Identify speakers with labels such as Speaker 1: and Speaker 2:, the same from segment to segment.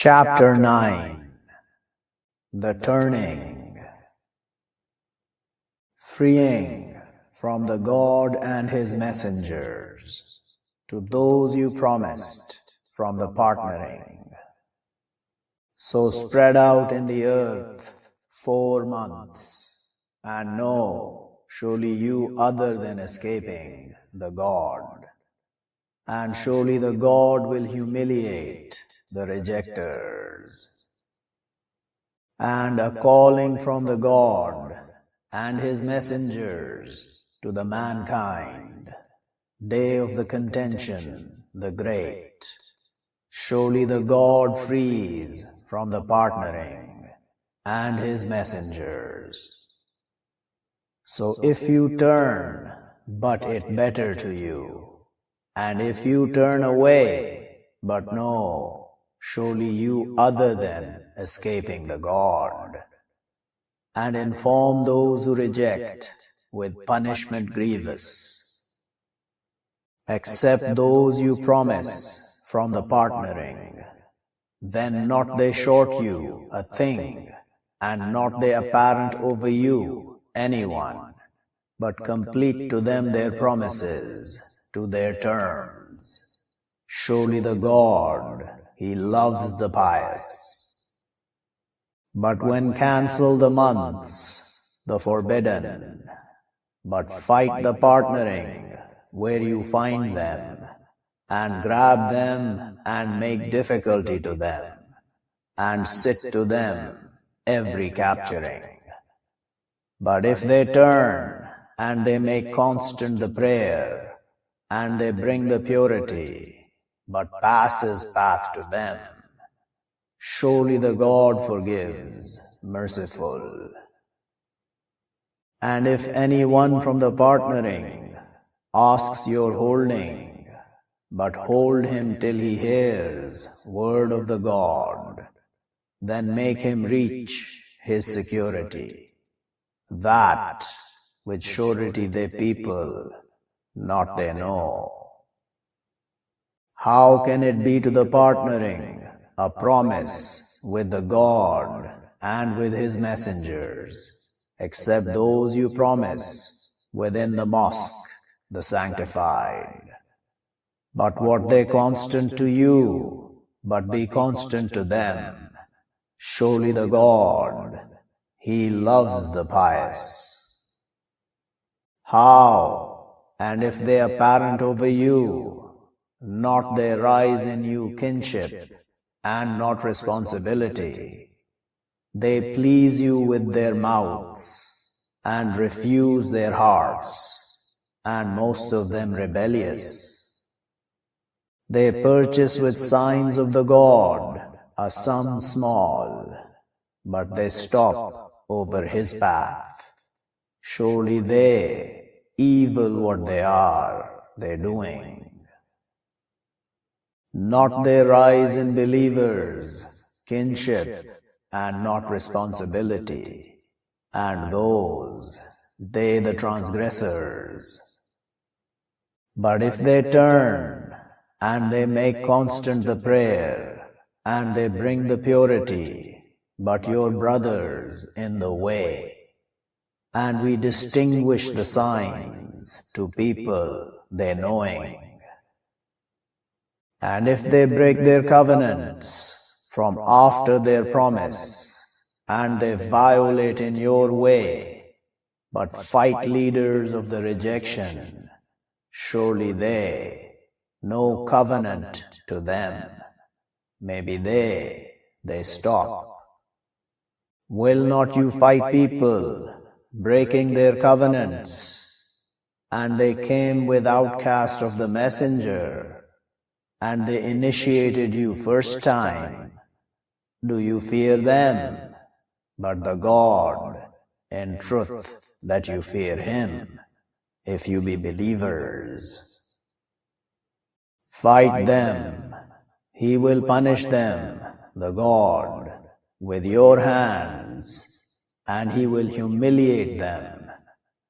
Speaker 1: Chapter 9. The Turning. Freeing from the God and His messengers to those you promised from the partnering. So spread out in the earth 4 months, and know surely you other than escaping the God. And surely the God will humiliate the rejectors. And a calling from the God and His messengers to the mankind, day of the contention, the great. Surely the God frees from the partnering and His messengers. So if you turn, but it better to you. And if you turn away, but know, surely you other than escaping the God. And inform those who reject with punishment grievous. Except those you promise from the partnering, then not they short you a thing, and not they apparent over you anyone, but complete to them their promises, to their terms. Surely the God, He loves the pious. But when cancel the months, the forbidden, but fight the partnering where you find them, and grab them and make difficulty to them, and sit to them every capturing. But if they turn, and they make constant the prayer, and they bring the purity, but passes path to them, surely the God forgives, merciful. And if any one from the partnering asks your holding, but hold him till he hears word of the God, then make him reach his security, that with surety they people not they know. How can it be to the partnering a promise with the God and with His messengers, except those you promise within the mosque, the sanctified? But what they constant to you, but be constant to them. Surely the God, He loves the pious. How? And if they apparent over you, not they rise in you kinship, and not responsibility. They please you with their mouths, and refuse their hearts, and most of them rebellious. They purchase with signs of the God a sum small, but they stop over His path. Surely they, evil what they are, they doing. Not they rise in believers, kinship, and not responsibility, and those, they the transgressors. But if they turn, and they make constant the prayer, and they bring the purity, but your brothers in the way, and we distinguish the signs to people they knowing. And if they break their covenants from after their promise, and they violate in your way, but fight leaders of the rejection, surely they, no covenant to them, maybe they stop. Will not you fight people, breaking their covenants, and they came with outcast of the messenger, and they initiated you first time? Do you fear them? But the God, in truth, that you fear Him, if you be believers. Fight them, He will punish them, the God, with your hands, and He will humiliate them,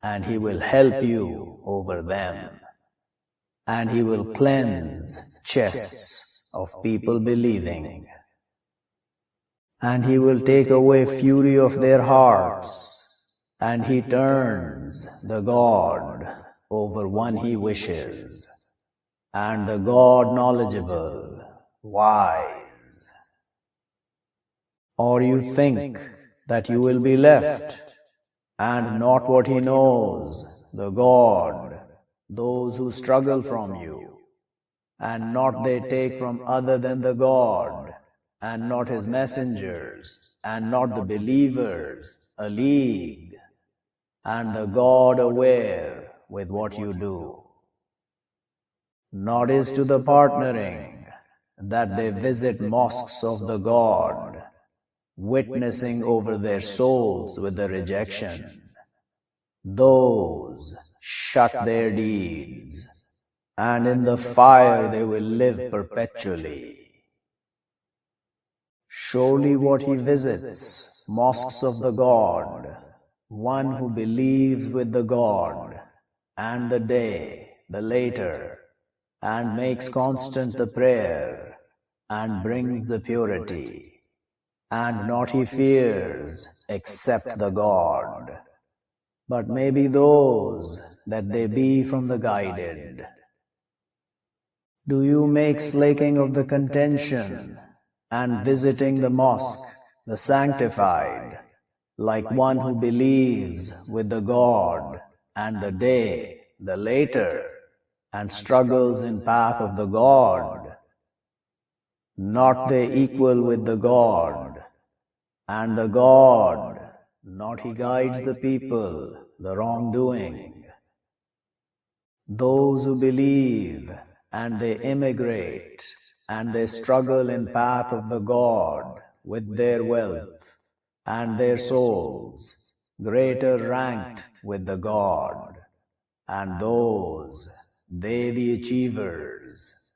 Speaker 1: and He will help you over them. And He will cleanse chests of people believing. and he will take away fury of their hearts, and he turns the God over one he wishes, and the God knowledgeable, wise. Or you think that you will be left, and not what he knows, the God, those who struggle from you, and not they take from other than the God, and not his messengers, and not the believers, a league, and the God aware with what you do. Not is to the partnering that they visit mosques of the God, witnessing over their souls with the rejection. Those shut their deeds, and in the fire they will live perpetually. Surely what he visits, mosques of the God, one who believes with the God, and the day, the later, and makes constant the prayer, and brings the purity, and not he fears, except the God, but maybe those that they be from the guided. Do you make slaking of the contention, and visiting the mosque, the sanctified, like one who believes with the God, and the day, the later, and struggles in path of the God? Not they equal with the God, and the God, not he guides the people, the wrongdoing. Those who believe, and they immigrate, and they struggle in path of the God with their wealth, and their souls, greater ranked with the God, and those, they the achievers.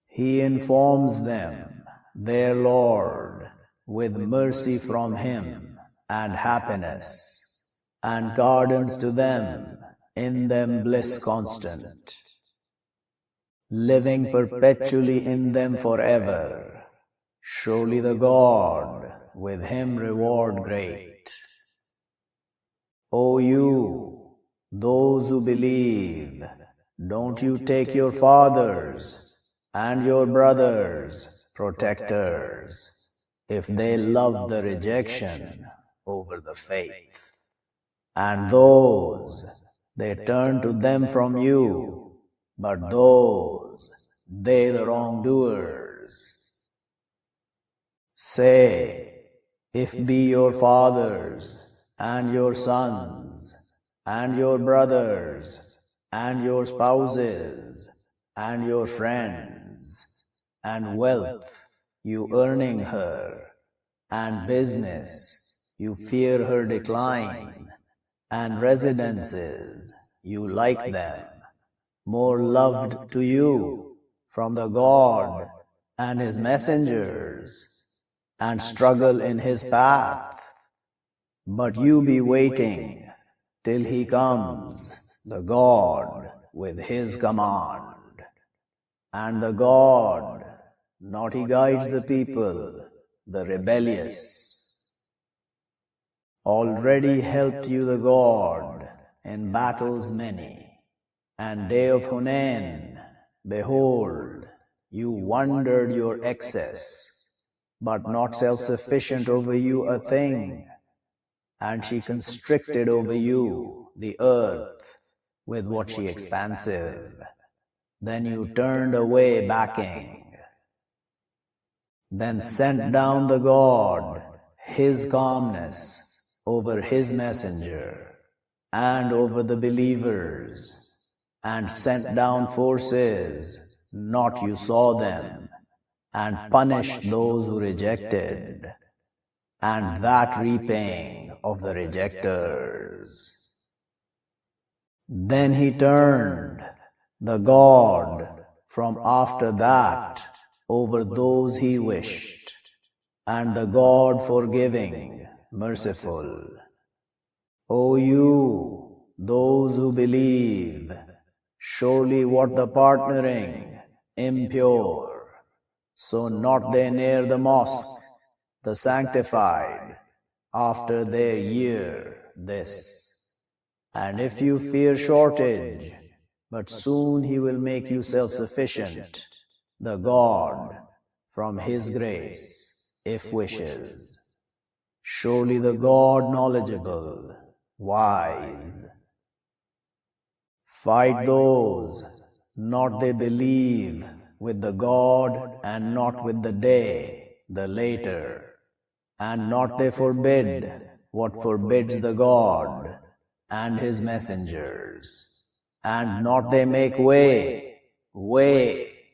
Speaker 1: He informs them, their Lord, with mercy from him, and happiness, and gardens to them, in them bliss constant, living perpetually in them forever. Surely the God, with him reward great. O you, those who believe, don't you take your fathers and your brothers, protectors, if they love the rejection over the faith, and those, they turn to them from you, but those, they the wrongdoers. Say, if be your fathers, and your sons, and your brothers, and your spouses, and your friends, and wealth, you earning her, and business, you fear her decline, and residences, you like them, more loved to you from the God and his messengers, and struggle in his path. But you be waiting till he comes, the God, with his command. And the God, not he guides the people, the rebellious. Already helped you the God in battles many, and day of Hunain, behold, you wondered your excess, but not self-sufficient over you a thing, and she constricted over you the earth with what she expansive. Then you turned away backing. Then sent down the God, his calmness, over his messenger, and over the believers, and sent down forces, not you saw them, and punished those who rejected, and that repaying of the rejectors. Then he turned, the God, from after that, over those he wished, and the God forgiving, merciful. O you, those who believe, surely what the partnering, impure, so not they near the mosque, the sanctified, after their year this. And if you fear shortage, but soon he will make you self-sufficient, the God, from his grace, if wishes. Surely the God knowledgeable, wise. Fight those, not they believe, with the God and not with the day, the later, and not they forbid what forbids the God and his messengers, and not they make way,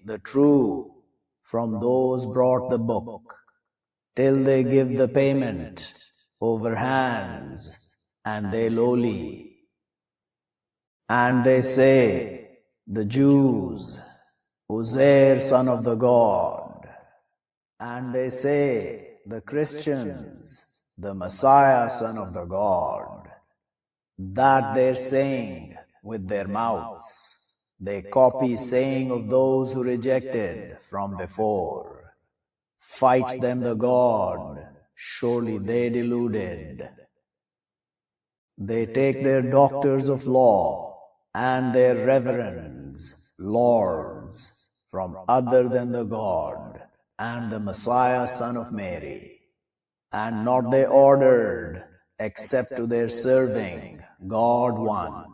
Speaker 1: the true, from those brought the book, till they give the payment over hands, and they lowly. And they say, the Jews, Uzair son of the God. And they say, the Christians, the Messiah son of the God. That they're saying with their mouths. They copy saying of those who rejected from before. Fight them the God, surely they deluded. They take their doctors of law and their reverends, lords, from other than the God and the Messiah son of Mary, and not they ordered, except to their serving, God one,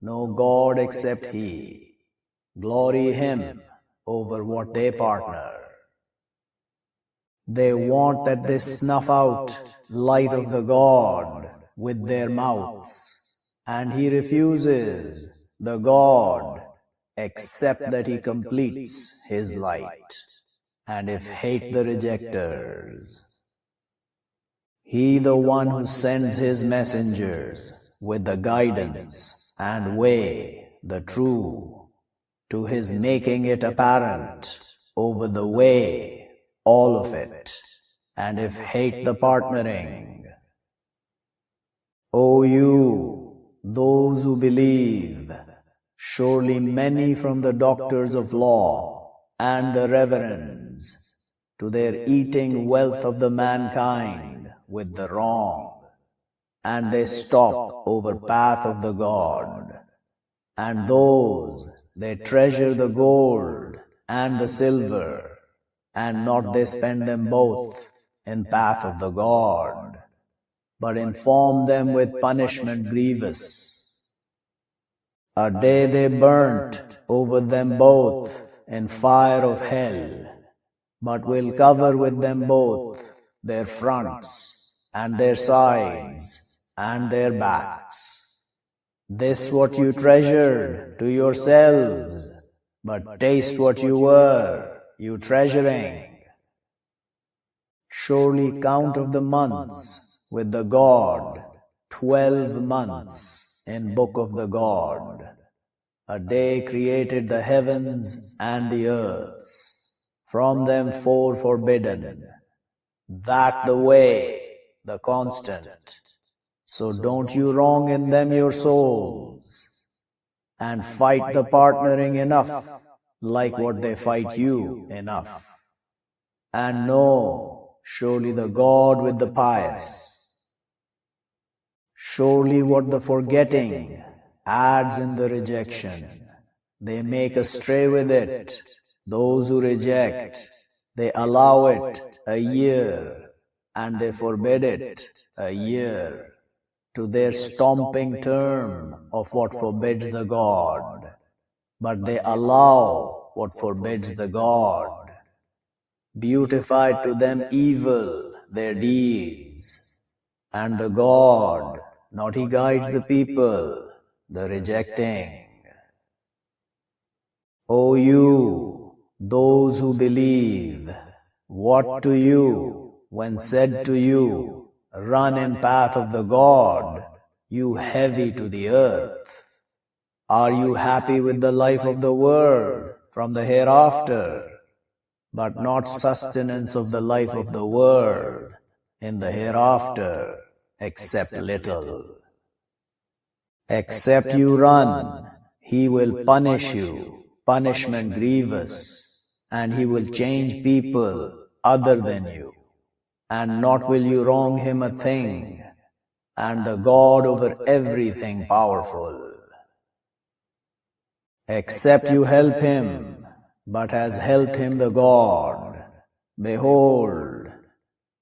Speaker 1: no God except he, glory him over what they partner. They want that they snuff out light of the God with their mouths, and he refuses, the God, except that he completes his light, and if hate the rejectors. He the one who sends his messengers with the guidance and way, the true, to his making it apparent over the way, all of it, and if hate the partnering. O you, those who believe, surely many from the doctors of law and the reverends, to their eating wealth of the mankind with the wrong, and they stop over path of the God, and those they treasure the gold and the silver, and not they spend them both in path of the God, but inform them with punishment grievous. A day they burnt over them both in fire of hell, but will cover with them both their fronts and their sides and their backs. This what you treasured to yourselves, but taste what you were, you treasuring. Surely count of the months with the God, 12 months in book of the God. A day created the heavens and the earths, from them 4 forbidden. That the way, the constant. So don't you wrong in them your souls, and fight the partnering enough, like what they fight you enough. And know, surely the God with the pious. Surely what the forgetting adds in the rejection. They make astray with it. Those who reject, they allow it a year, and they forbid it a year, to their stomping term of what forbids the God. But they allow what forbids the God. Beautified to them evil their deeds, and the God, not he guides the people, the rejecting. O you, those who believe, what to you, when said to you, run in path of the God, you heavy to the earth? Are you happy with the life of the world from the hereafter, but not sustenance of the life of the world in the hereafter, except little? Except you run, he will punish you, punishment grievous, and he will change people other than you. and not will you wrong him a thing, and the God over everything powerful. Except you help him, but has helped him the God. Behold,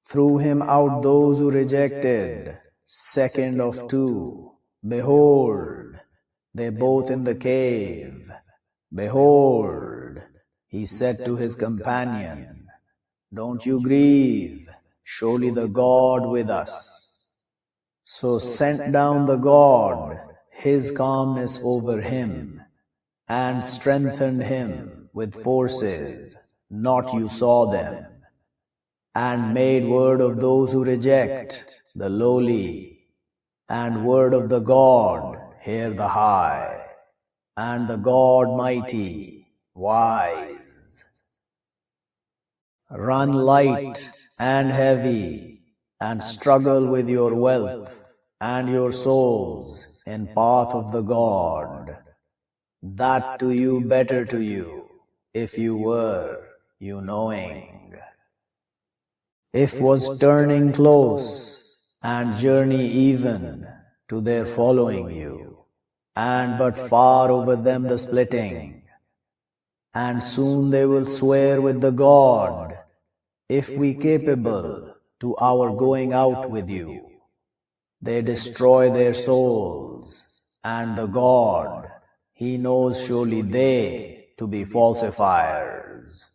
Speaker 1: threw him out those who rejected, second of two. Behold, they both in the cave. Behold, he said to his companion, don't you grieve, surely the God with us. So sent down the God, his calmness over him, and strengthened him with forces, not you saw them, and made word of those who reject, the lowly, and word of the God, hear the high, and the God mighty, wise. Run light and heavy, and struggle with your wealth and your souls in path of the God. That to you better to you, if you were, you knowing. If was turning close, and journey even, to their following you, and but far over them the splitting, and soon they will swear with the God, if we capable, to our going out with you. They destroy their souls, and the God, he knows surely they to be falsifiers.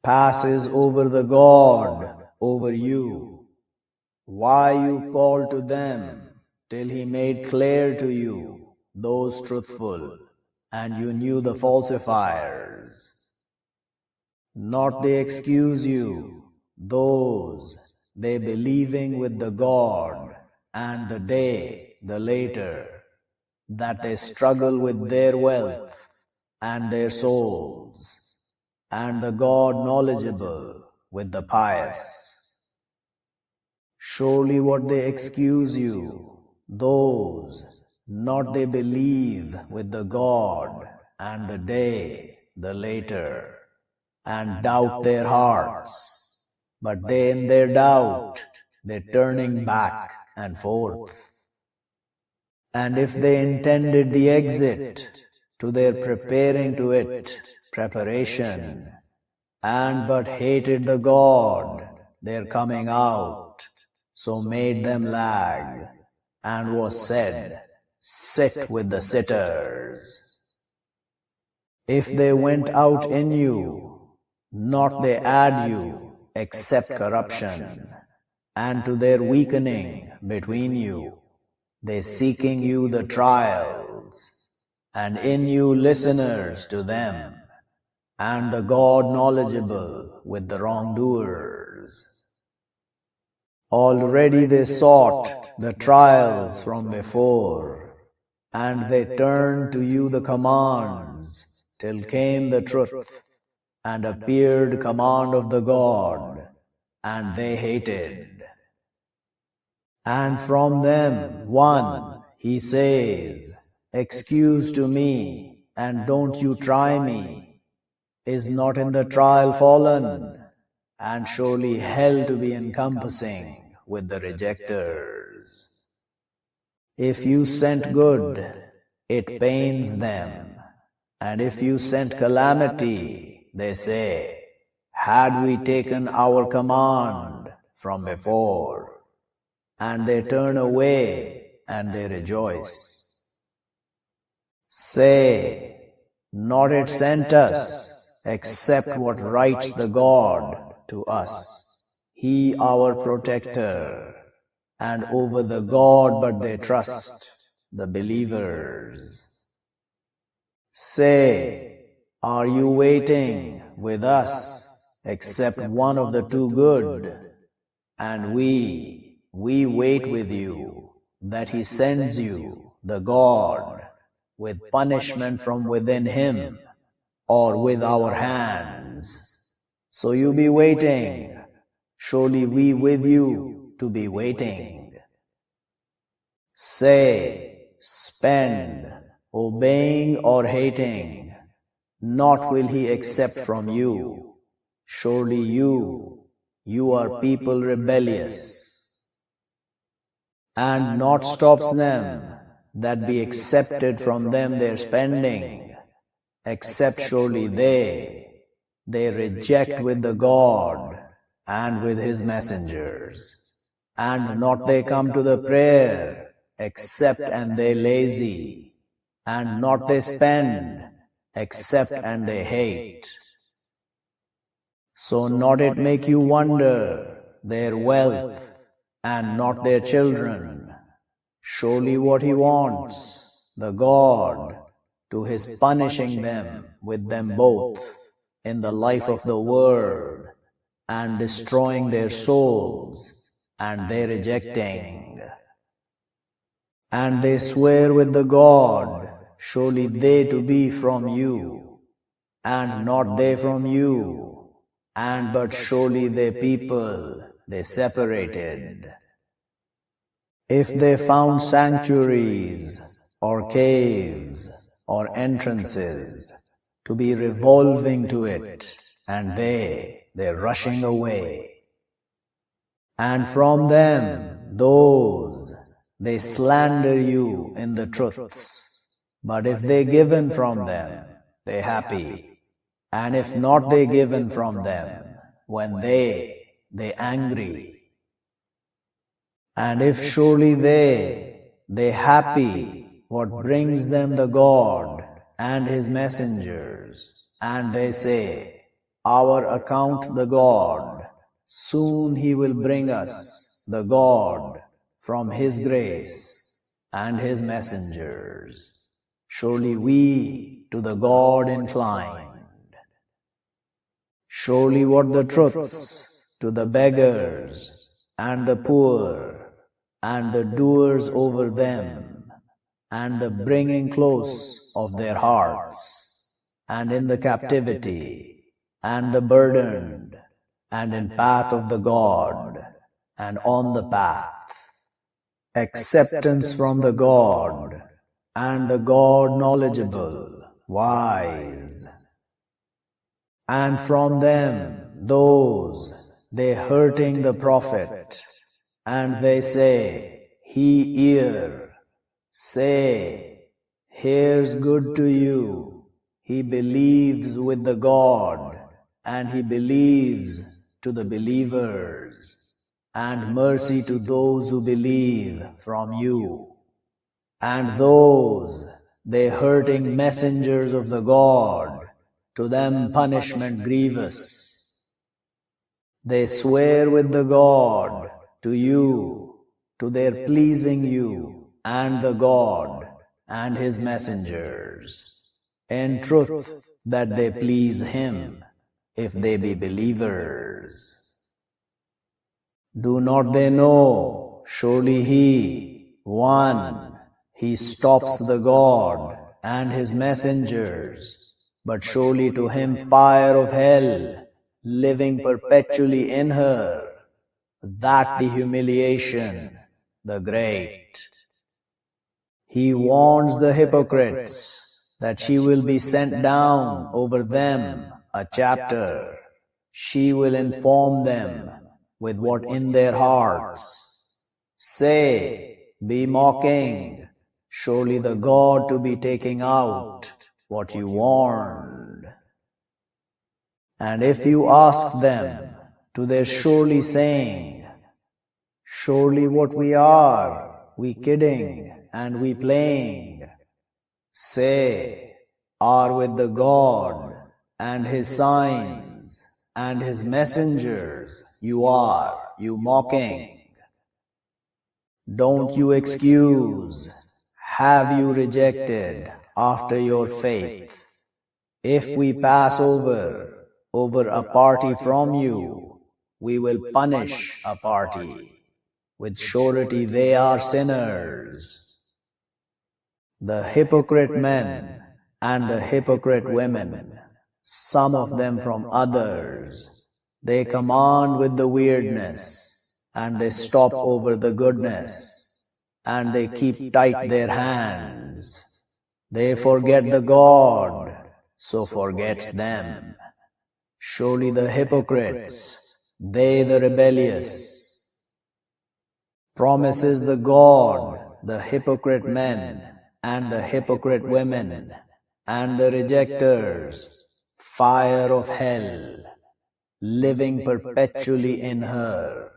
Speaker 1: Passes over the God, over you. Why you call to them, till he made clear to you, those truthful, and you knew the falsifiers. Not they excuse you, those, they believing with the God, and the day, the later, that they struggle with their wealth and their souls, and the God knowledgeable with the pious. Surely what they excuse you, those, not they believe with the God, and the day, the later, and doubt their hearts, but they in their doubt, they're turning back and forth. And if they intended the exit, to their preparing to it, preparation, and but hated the God, their coming out, so made them lag, and was said, sit with the sitters. If they went out in you, not they add you, except corruption, and to their weakening between you, they seeking you the trials, and in you listeners to them, and the God knowledgeable with the wrongdoers. Already they sought the trials from before, and they turned to you the commands, till came the truth, and appeared command of the God, and they hated. And from them one, he says, excuse to me, and don't you try me, is not in the trial fallen, and surely hell to be encompassing with the rejectors. If you sent good, it pains them, and if you sent calamity, they say, had we taken our command from before, and they turn away and they rejoice. Say, not it sent us, except what writes the God to us, he our protector, and over the God but they trust, the believers. Say, are you waiting with us, except one of the two good? And we wait with you, that he sends you, the God, with punishment from within him, or with our hands. So you be waiting, surely we with you to be waiting. Say, spend, obeying or hating, not will he accept from you. Surely you you are people rebellious. And naught stops them that be accepted from them their spending, except surely they reject with the God and with his messengers. And not they come to the prayer, except and they lazy, and not they spend, except and they hate. So not it make you wonder their wealth, and not their children. Surely what he wants, the God, to his punishing them with them both in the life of the world, and destroying their souls, and they rejecting. And they swear with the God, surely they to be from you, and not they from you, and but surely they people, they separated. If they found sanctuaries, or caves, or entrances, to be revolving to it, and they're rushing away. And from them, those, they slander you in the truths. But if they given from them, they happy. And if not they given from them, when they angry. And if surely they happy, what brings them the God and his messengers, and they say, our account the God, soon he will bring us the God from his grace and his messengers. Surely we to the God inclined. Surely what the truths to the beggars and the poor, and the doers over them, and the bringing close of their hearts, and in the captivity, and the burdened, and in path of the God, and on the path. Acceptance from the God, and the God knowledgeable, wise. And from them, those, they hurting the prophet, and they say, he ear, say, here's good to you. He believes with the God, and he believes to the believers, and mercy to those who believe from you. And those, they hurting messengers of the God, to them punishment grievous. They swear with the God, to you, to their pleasing you, and the God, and his messengers, in truth that they please him, if they be believers. Do not they know, surely he, one, he stops the God and his messengers, but surely to him fire of hell, living perpetually in her, that the humiliation, the great. He warns the hypocrites that she will be sent down over them a chapter. She will inform them with what in their hearts. Say, be mocking, surely the God to be taking out what you warned. And if you ask them, to their surely saying, surely what we are, we kidding and we playing, say, are with the God and his signs and his messengers, you mocking. Don't you excuse, have you rejected after your faith? If we pass over a party from you, we will punish a party. With surety they are sinners. The hypocrite men and the hypocrite women, some of them from others, they command with the weirdness, and they stop over the goodness, and they keep tight their hands. They forget the God, so forgets them. Surely the hypocrites, they the rebellious. Promises the God, the hypocrite men, and the hypocrite women, and the rejectors, fire of hell, living perpetually in her.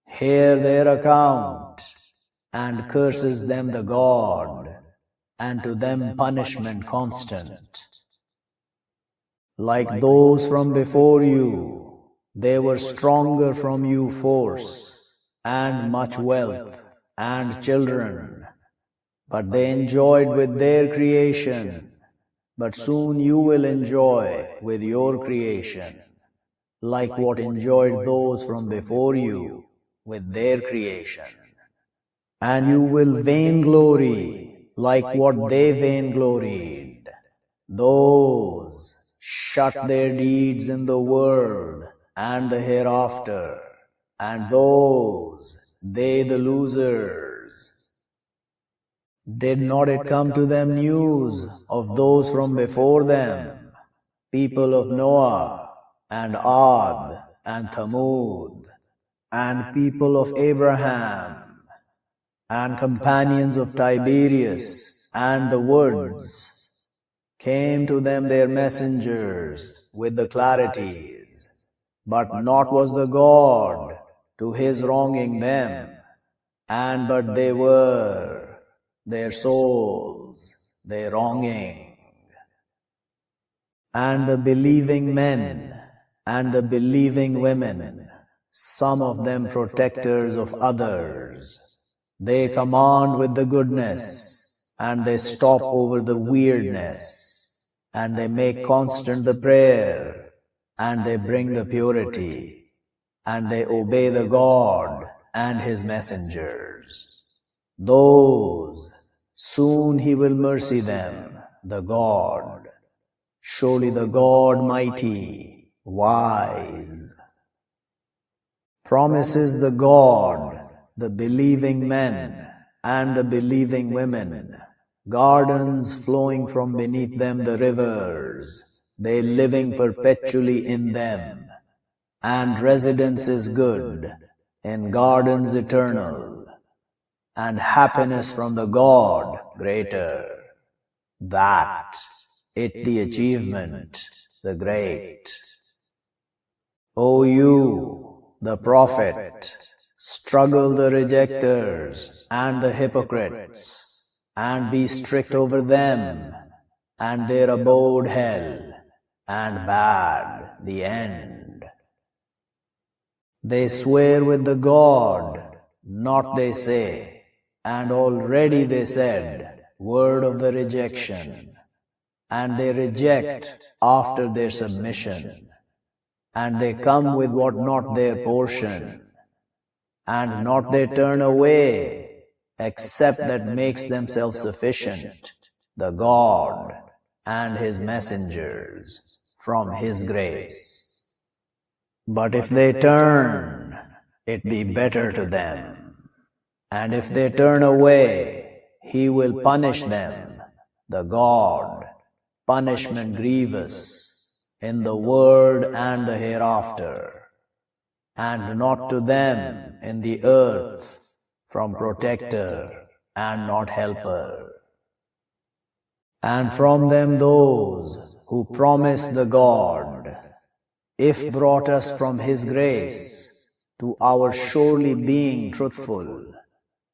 Speaker 1: Hear their account, and curses them the God, and to them punishment constant. Like those from before you, they were stronger from you force, and much wealth, and children, but they enjoyed with their creation, but soon you will enjoy with your creation, like what enjoyed those from before you with their creation. And you will vainglory like what they vaingloried. Those shut their deeds in the world and the hereafter, and those, they the losers. Did not it come to them news of those from before them, people of Noah, and Ad, and Thamud, and people of Abraham, and companions of Tiberius, and the woods? Came to them their messengers with the clarities, but not was the God to his wronging them, and but they were their souls, their wronging. And the believing men, and the believing women, some of them protectors of others, they command with the goodness, and they stop over the weirdness, and they make constant the prayer, and they bring the purity, and they obey the God and his messengers. Those, soon he will mercy them, the God. Surely the God mighty, wise. Promises the God, the believing men, and the believing women, gardens flowing from beneath them the rivers, they living perpetually in them, and residence is good, in gardens eternal, and happiness from the God greater, that it the achievement, the great. O you, the prophet, struggle the rejectors and the hypocrites, and be strict over them, and their abode hell, and bad the end. They swear with the God, not they say, and already they said, word of the rejection, and they reject after their submission, and they come with what not their portion, and not they turn away, except that makes themselves sufficient, the God and his messengers, from his grace. But if they turn, it be better to them. And if they turn away, he will punish them, the God, punishment grievous, in the world and the hereafter, and not to them in the earth, from protector and not helper. And from them those who promise the God, if brought us from his grace, to our surely being truthful,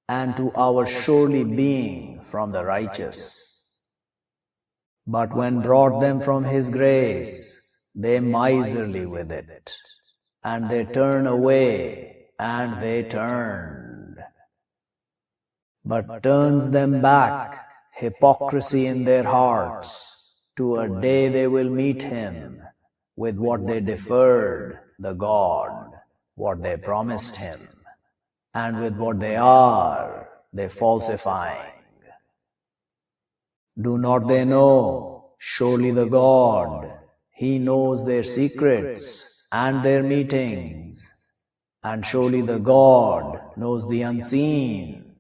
Speaker 1: and to our surely being from the righteous. But when brought them from his grace, they miserly with it, and they turn away, and they turned. But turns them back hypocrisy in their hearts, to a day they will meet him, with what they deferred, the God, what they promised him, and with what they are, they falsifying. Do not they know, surely the God, he knows their secrets and their meetings, and surely the God knows the unseen.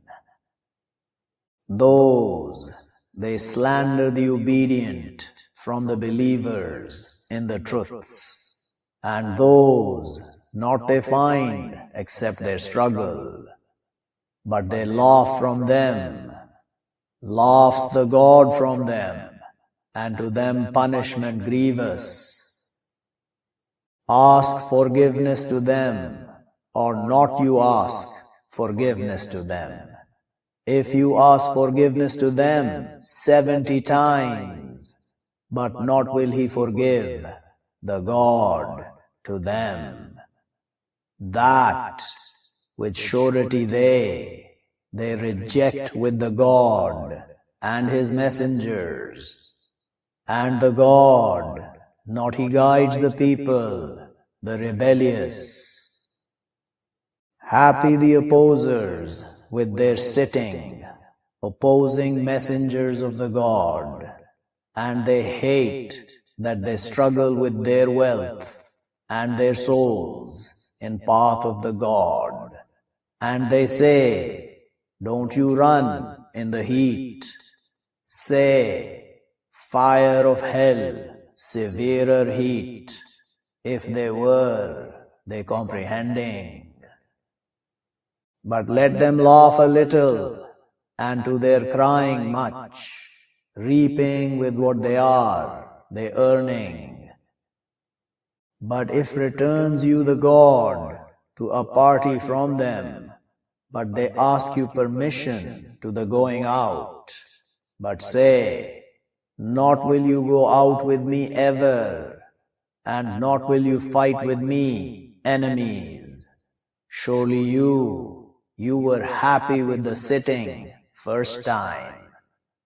Speaker 1: Those, they slander the obedient from the believers in the truths, and those not they find except their struggle, but they laugh from them, laughs the God from them, and to them punishment grievous. Ask forgiveness to them, or not you ask forgiveness to them. If you ask forgiveness to them 70 times, but not will he forgive the God to them. That with surety they reject with the God and his messengers, and the God not he guides the people, the rebellious. Happy the opposers with their sitting, opposing messengers of the God, and they hate that they struggle with their wealth and their souls in path of the God. And they say, don't you run in the heat. Say, fire of hell, severer heat, if they were they comprehending. But let them laugh a little, and to their crying much, reaping with what they are, they earning. But if returns you the God to a party from them, but they ask you permission to the going out, but say, not will you go out with me ever, and not will you fight with me, enemies. Surely you were happy with the sitting first time,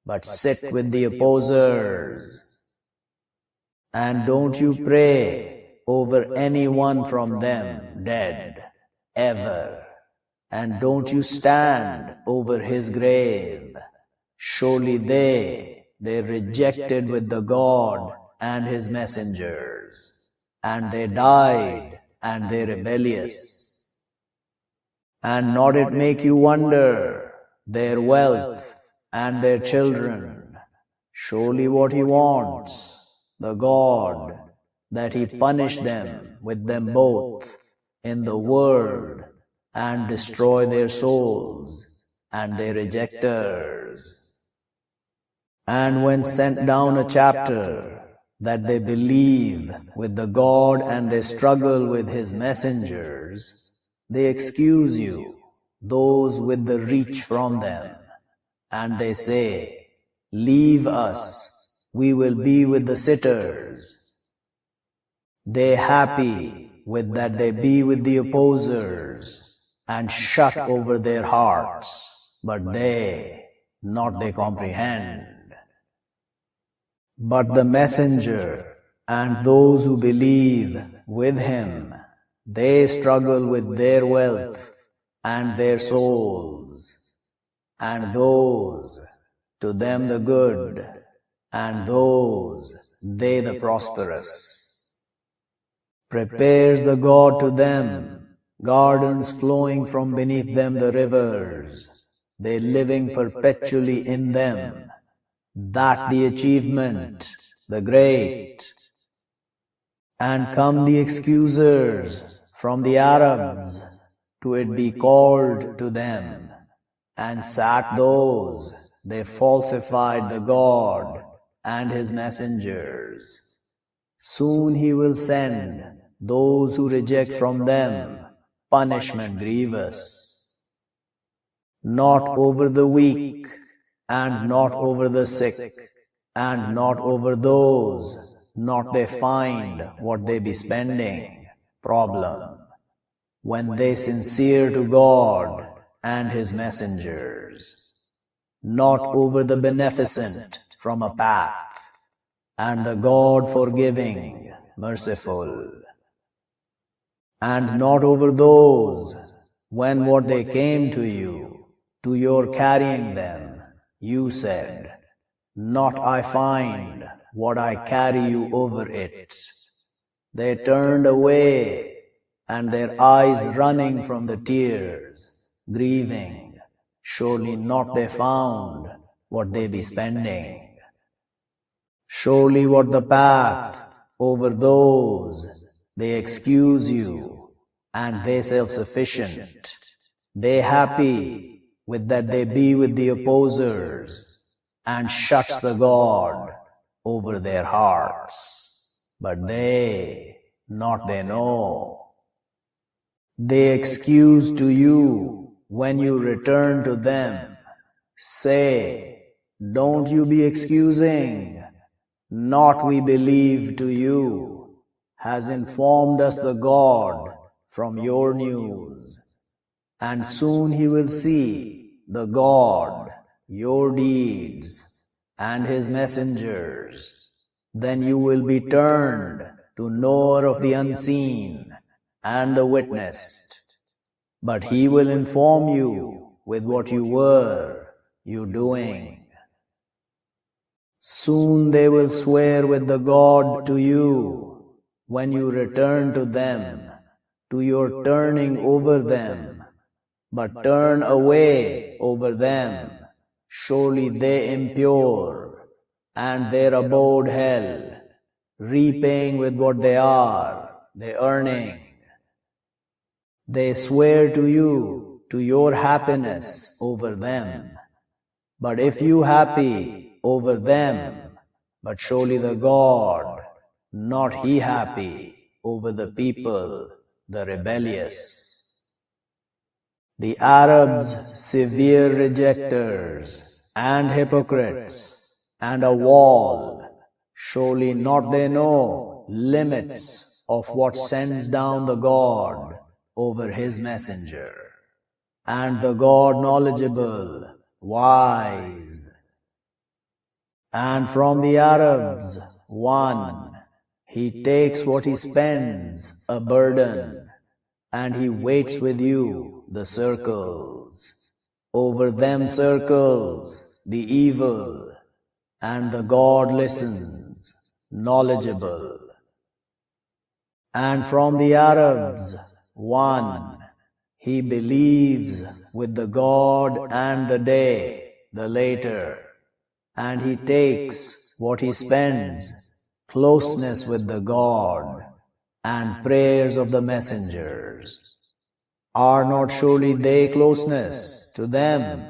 Speaker 1: but sit with the opposers. And don't you pray over any one from them dead, ever. And don't you stand over his grave. Surely they rejected with the God and his messengers, and they died, and they rebellious. And not it make you wonder their wealth and their children. Surely what he wants, the God, that he punish them with them both in the world, and destroy their souls and their rejectors. And when sent down a chapter that they believe with the God and they struggle with his messengers, they excuse you, those with the reach from them, and they say, leave us, we will be with the sitters. They happy with that they be with the opposers, and shut over their hearts, but they not they comprehend. But the messenger and those who believe with him, they struggle with their wealth and their souls, and those to them the good, and those they the prosperous. Prepares the God to them gardens flowing from beneath them the rivers, they living perpetually in them, that the achievement, the great. And come the excusers from the Arabs, to it be called to them, and sat those, they falsified the God and his messengers. Soon he will send those who reject from them punishment grievous. Not over the weak, and not over the sick, and not over those not they find what they be spending, problem, when they sincere to God and his messengers. Not over the beneficent from a path, and the God forgiving, merciful. And not over those, when what they came to you, to your carrying them, you said, not I find what I carry you over it. They turned away, and their eyes running from the tears, grieving, surely not they found what they be spending. Surely what the path over those they excuse you, and they self-sufficient. They happy with that they be with the opposers, and shuts the God over their hearts. But they, not they know. They excuse to you when you return to them. Say, don't you be excusing. Not we believe to you, has informed us the God from your news. And soon he will see, the God, your deeds, and his messengers. Then you will be turned to knower of the unseen and the witnessed. But he will inform you with what you were, you doing. Soon they will swear with the God to you, when you return to them, to your turning over them. But turn away over them, surely they impure, and their abode hell, repaying with what they earning. They swear to you, to your happiness over them. But if you happy over them, but surely the God, not he happy over the people, the rebellious. The Arabs, severe rejectors, and hypocrites, and a wall, surely not they know limits of what sends down the God over his messenger, and the God knowledgeable, wise. And from the Arabs, one, he takes what he spends, a burden, and he waits with you, the circles. Over them circles, the evil, and the God listens, knowledgeable. And from the Arabs, one, he believes with the God and the day, the later, and he takes what he spends, closeness with the God, and prayers of the messengers. Are not surely they closeness to them?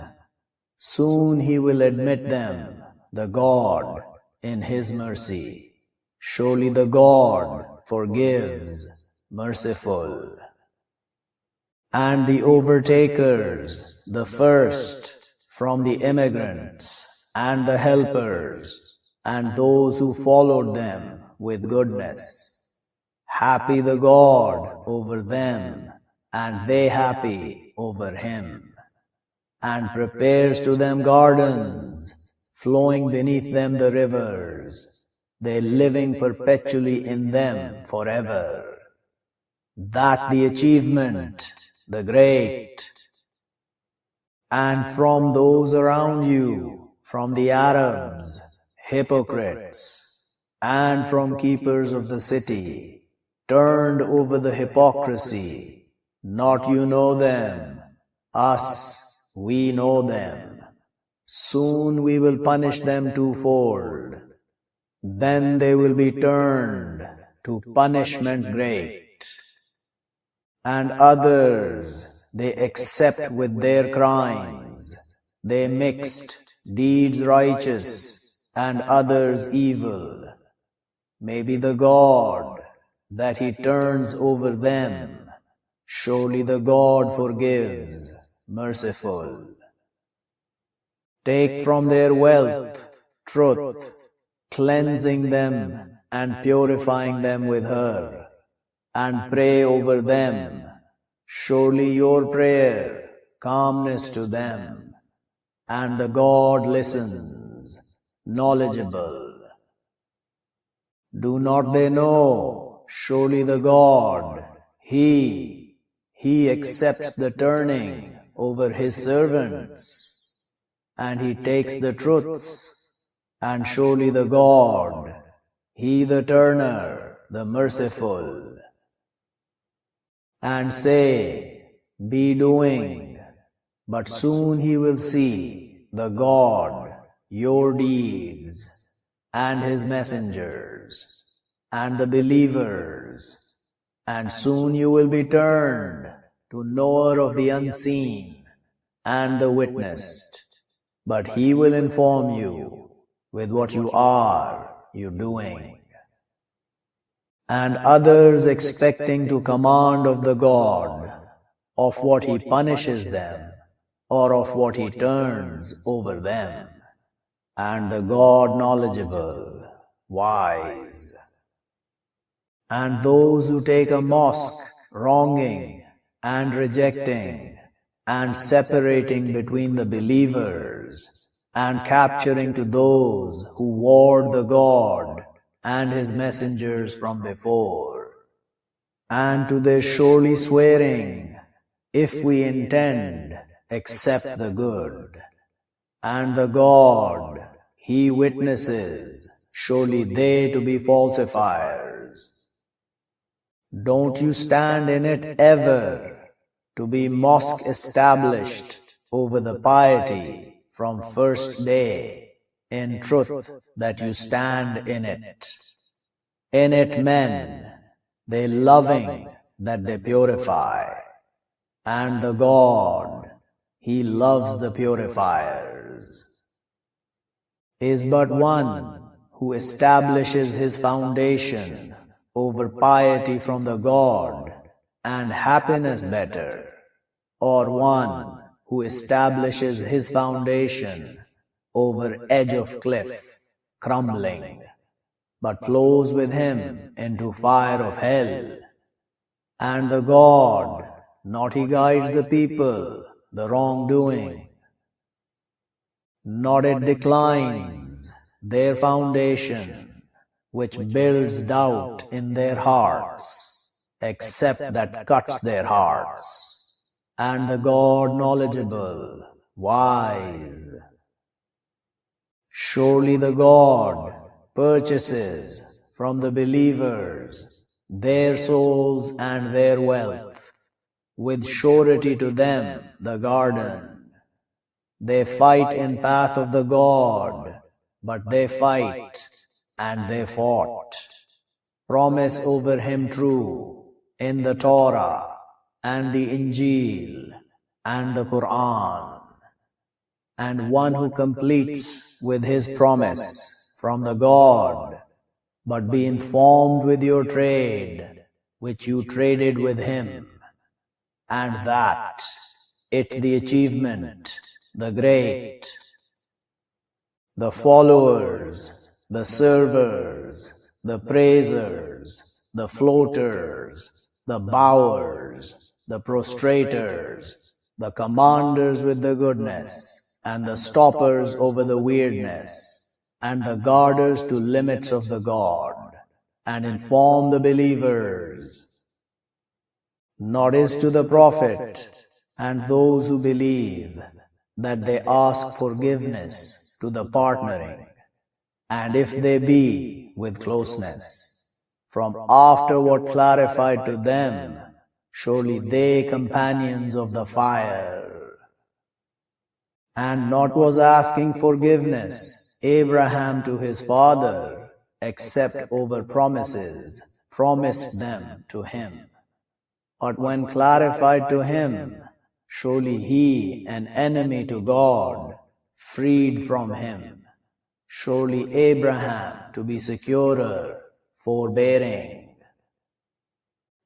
Speaker 1: Soon he will admit them, the God, in his mercy. Surely the God forgives, merciful. And the overtakers, the first, from the immigrants, and the helpers, and those who followed them with goodness. Happy the God over them, and they happy over him. And prepares to them gardens, flowing beneath them the rivers, they living perpetually in them forever. That the achievement, the great. And from those around you, from the Arabs, hypocrites, and from keepers of the city, turned over the hypocrisy, not you know them, us, we know them. Soon we will punish them twofold. Then they will be turned to punishment great. And others they accept with their crimes. They mixed deeds righteous and others evil. Maybe the God that he turns over them, surely the God forgives, merciful. Take from their wealth truth, cleansing them and purifying them with her, and pray over them. Surely your prayer, calmness to them, and the God listens, knowledgeable. Do not they know, surely the God, He accepts the turning over His servants, and He takes the truths, and surely the God, He the turner, the merciful. And say, be doing, but soon he will see, the God, your deeds, and his messengers, and the believers, and soon you will be turned to knower of the unseen and the witnessed, but he will inform you with what you doing. And others expecting to command of the God, of what he punishes them, or of what he turns over them, and the God knowledgeable, wise. And those who take a mosque, wronging and rejecting, and separating between the believers, and capturing to those who ward the God and his messengers from before, and to their surely swearing, if we intend, accept the good. And the God, he witnesses, surely they to be falsifiers. Don't you stand in it ever, to be mosque established over the piety from first day, in truth that you stand in it. In it men, they loving that they purify, and the God, he loves the purifiers. Is but one who establishes his foundation over piety from the God and happiness better, or one who establishes his foundation over edge of cliff, crumbling, but flows with him into fire of hell. And the God, not he guides the people, the wrongdoing, not it declines their foundation, which builds doubt in their hearts, except that cuts their hearts. And the God knowledgeable, wise. Surely the God purchases from the believers their souls and their wealth, with surety to them the garden. They fight in path of the God, but they fight, and they fought. Promise over him true, in the Torah, and the Injil, and the Quran. And one who completes with his promise from the God, but be informed with your trade, which you traded with him, and that, it the achievement, the great, the followers, the servers, the praisers, the floaters, the bowers, the prostrators, the commanders with the goodness, and the stoppers over the weirdness, and the guarders to limits of the God, and inform the believers. Not is to the Prophet and those who believe that they ask forgiveness to the partnering, and if they be with closeness, from after what clarified to them, surely they companions of the fire. And not was asking forgiveness Abraham to his father, except over promises promised them to him. But when clarified to him, surely he, an enemy to God, freed from him. Surely Abraham to be securer, forbearing.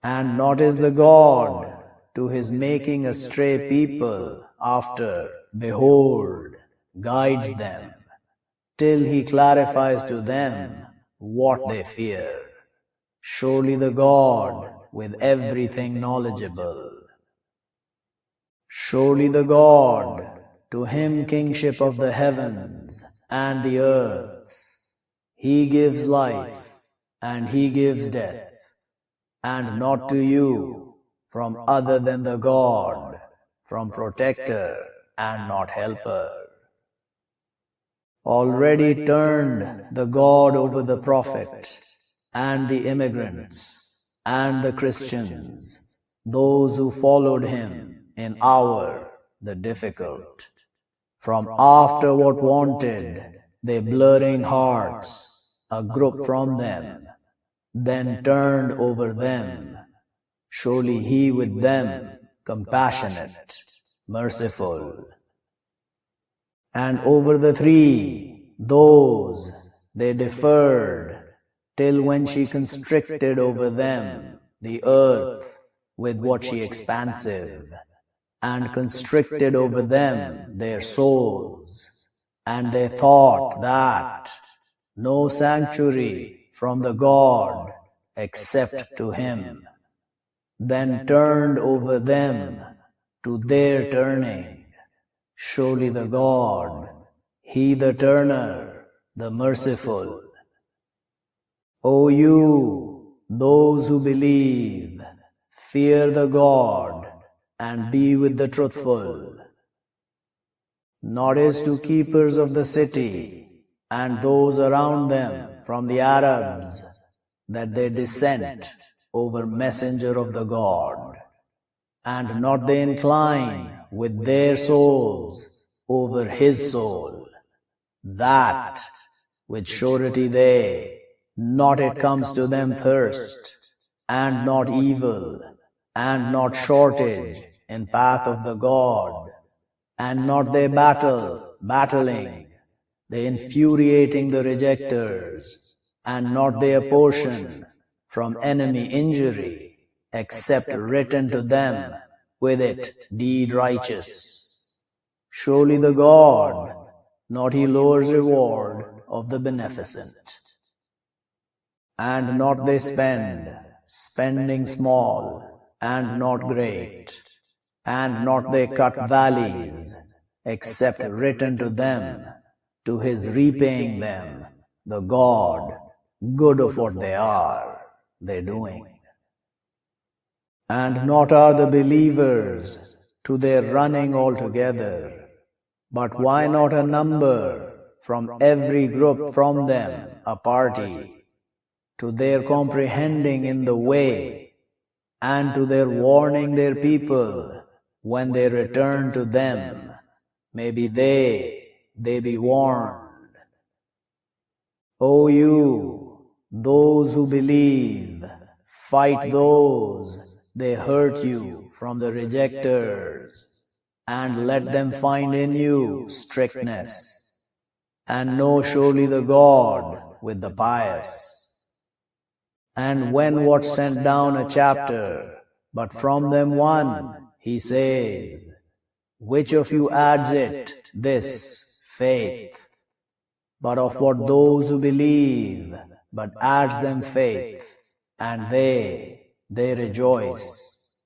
Speaker 1: And not is the God to his making a stray people after, behold, guides them, till he clarifies to them what they fear. Surely the God with everything knowledgeable. Surely the God, to him kingship of the heavens and the earth. He gives life, and he gives death, and not to you, from other than the God, from protector and not helper. Already turned the God over the prophet, and the immigrants, and the Christians, those who followed him in our, the difficult. From after what wanted, they blurring hearts, a group from them, then turned over them, surely he with them, compassionate, merciful. And over the three, those, they deferred, till when she constricted over them the earth with what she expansive, and constricted over them their souls, and they thought that no sanctuary from the God except to him, then turned over them to their turning. Surely the God, he the turner, the merciful. O you, those who believe, fear the God and be with the truthful. Notice to keepers of the city and those around them from the Arabs that they dissent over messenger of the God, and not they incline with their souls over his soul, that with surety they, not it comes to them thirst, and not evil, and not shortage in path of the God, and not they battling, they infuriating the rejectors, and not their portion from enemy injury, except written to them with it deed righteous. Surely the God, not he lowers reward of the beneficent. And not they spending small, and not great, and not they cut valleys, except written to them, to his repaying them, the God, good of what they doing. And not are the believers to their running altogether, but why not a number from every group from them, a party, to their comprehending in the way, and to their warning their people when they return to them, maybe they be warned. O you, those who believe, fight those they hurt you from the rejectors, and let them find in you strictness, and know surely the God with the pious. And when what sent down a chapter, but from them one, he says, which of you adds it, this, faith? But of what those who believe, but adds them faith, and they rejoice.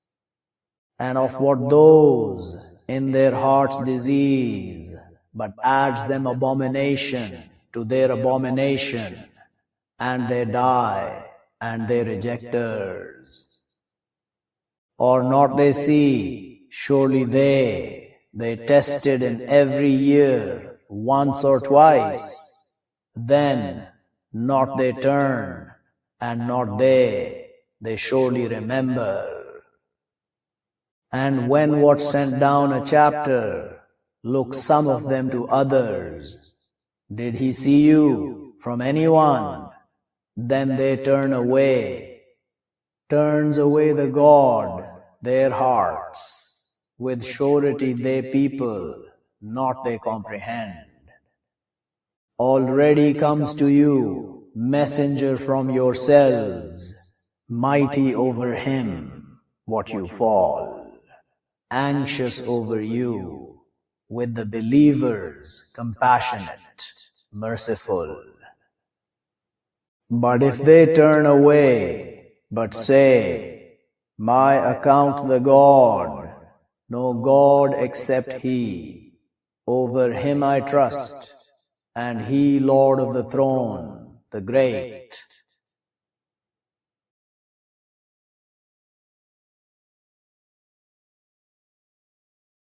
Speaker 1: And of what those in their hearts disease, but adds them abomination to their abomination, and they die, and they rejectors. Or not they see, surely they tested in every year once or twice, then not they turn, and not they surely remember. And when what sent down a chapter, look some of them to others, did he see you from anyone? Then they turns away the God, their hearts, with surety they people, not they comprehend. Already comes to you, messenger from yourselves, mighty over him, what you fall, anxious over you, with the believers, compassionate, merciful. But if they turn away, but say, my account the God, no God except he, over him I trust, and he Lord of the throne, the great,